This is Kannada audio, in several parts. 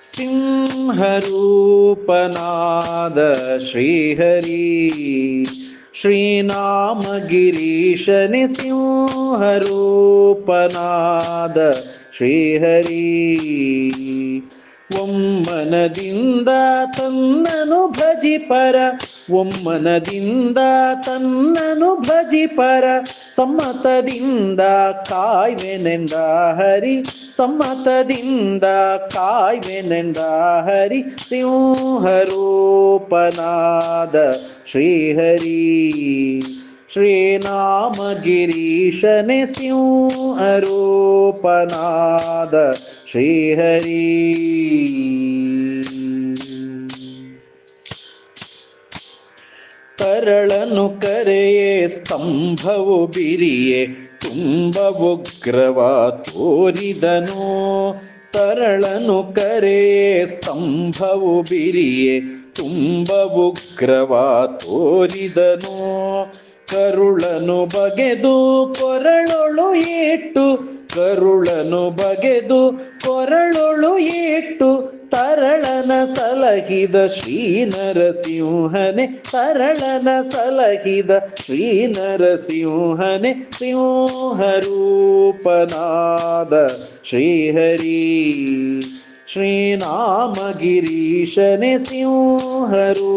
ಸಿಂಹರೂಪನಾದ ಶ್ರೀಹರಿ ಶ್ರೀನಾಮಗಿರೀಶನೆ ಸಿಂಹರೂಪನಾದ ಶ್ರೀಹರಿ ಒಮ್ಮನದಿಂದ ತನ್ನನು ಭಜಿಪರ ಒಮ್ಮನದಿಂದ ತನ್ನನು ಭಜಿಪರ ಸಮ್ಮತದಿಂದ ಕಾಯ್ವೆನೆಂದ ಹರಿ ಸಮ್ಮತದಿಂದ ಕಾಯ್ವೆನೆಂದ ಹರಿ ಸಿಂಹರೂಪನಾದ ಶ್ರೀಹರಿ ಶ್ರೀನಾಮಗಿರೀಶನೆ ಸಿಂಹರೂಪನಾದ ಶ್ರೀಹರಿ ತರಳನು ಕರೆಯೇ ಸ್ತಂಭವು ಬಿರಿಯೇ ತುಂಬ ಉಗ್ರವ ತೋರಿದನು ತರಳನು ಕರೆಯೇ ಸ್ತಂಭವು ಬಿರಿಯೇ ತುಂಬ ಉಗ್ರವ ತೋರಿದನು ಕರುಳನು ಬಗೆದು ಕೊರಳೊಳು ಏಟು ಕರುಳನು ಬಗೆದು ಕೊರಳೊಳು ಏಟು ತರಳನ ಸಲಹಿದ ಶ್ರೀ ನರಸಿಂಹನೆ ತರಳನ ಸಲಹಿದ ಶ್ರೀ ನರಸಿಂಹನೆ ಸಿಂಹರೂಪನಾದ ಶ್ರೀಹರಿ ಶ್ರೀನಾಮಗಿರೀಶನೆ ಸಿಂಹರೂಪನಾದ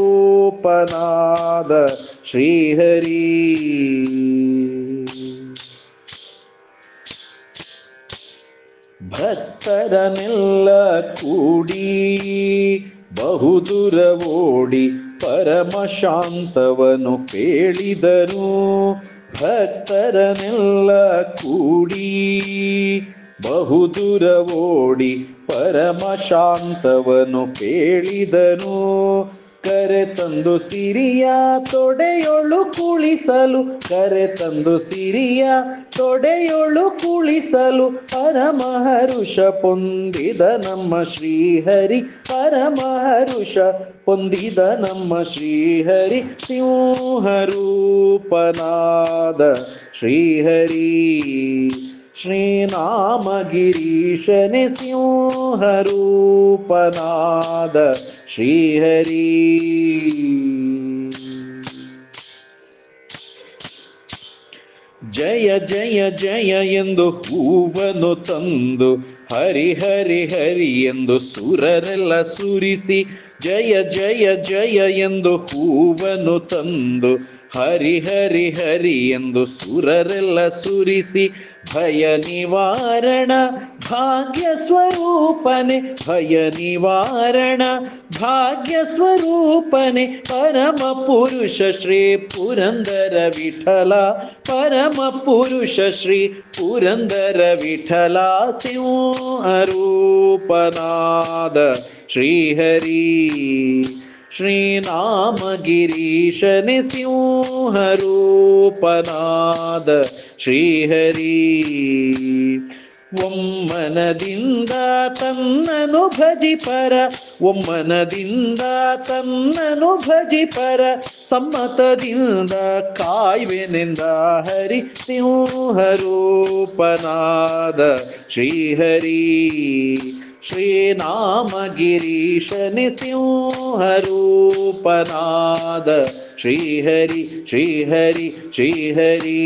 ಶ್ರೀಹರಿ ಭಕ್ತರನೆಲ್ಲ ಕೂಡಿ ಬಹುದೂರ ಓಡಿ ಪರಮ ಶಾಂತವನು ಕೇಳಿದರು ಭಕ್ತರನೆಲ್ಲ ಕೂಡಿ ಬಹುದೂರ ಓಡಿ ಪರಮ ಶಾಂತವನು ಕೇಳಿದನು ಕರೆ ತಂದು ಸಿರಿಯ ತೊಡೆಯೊಳು ಕುಳಿಸಲು ಕರೆ ತಂದು ಸಿರಿಯ ತೊಡೆಯೊಳು ಕುಳಿಸಲು ಪರಮ ಹರುಷ ಪೊಂದಿದ ನಮ್ಮ ಶ್ರೀಹರಿ ಪರಮ ಹರುಷ ಪೊಂದಿದ ನಮ್ಮ ಶ್ರೀಹರಿ ಸಿಂಹರೂಪನಾದ ಶ್ರೀಹರಿ ಶ್ರೀನಾಮಗಿರೀಶನೆ ಸಿಂಹರೂಪನಾದ ಶ್ರೀಹರಿ ಜಯ ಜಯ ಜಯ ಎಂದು ಹೂವನ್ನು ತಂದು ಹರಿ ಹರಿ ಹರಿ ಎಂದು ಸುರರೆಲ್ಲ ಸುರಿಸಿ ಜಯ ಜಯ ಜಯ ಎಂದು ಹೂವನ್ನು ತಂದು ಹರಿ ಹರಿ ಹರಿ ಎಂದು ಸುರರೆಲ್ಲ ಸುರಿಸಿ ಭಯ ನಿವಾರಣ ಭಾಗ್ಯ ಸ್ವರೂಪನೆ ಭಯ ನಿವಾರಣ ಭಾಗ್ಯ ಸ್ವರೂಪನೆ ಪರಮ ಪುರುಷ ಶ್ರೀ ಪುರಂದರ ವಿಠಲ ಪರಮ ಪುರುಷ ಶ್ರೀ ಪುರಂದರ ವಿಠಲ ಸಿಂಹರೂಪನಾದ ಶ್ರೀಹರಿ ಶ್ರೀನಾಮಗಿರೀಶನೆ ಸಿಂಹರೂಪನಾದ ಶ್ರೀಹರಿ ಒಮ್ಮನದಿಂದ ತನ್ನನು ಭಜಿಪರ ಒಮ್ಮನದಿಂದ ತನ್ನನು ಭಜಿಪರ ಸಮ್ಮತದಿಂದ ಕಾಯ್ವೆನೆಂದ ಹರಿ ಸಿಂಹರೂಪನಾದ ಶ್ರೀಹರಿ ಶ್ರೀನಾಮಗಿರೀಶನೆ ಸಿಂಹರೂಪನಾದ ಶ್ರೀಹರಿ ಶ್ರೀಹರಿ ಶ್ರೀಹರಿ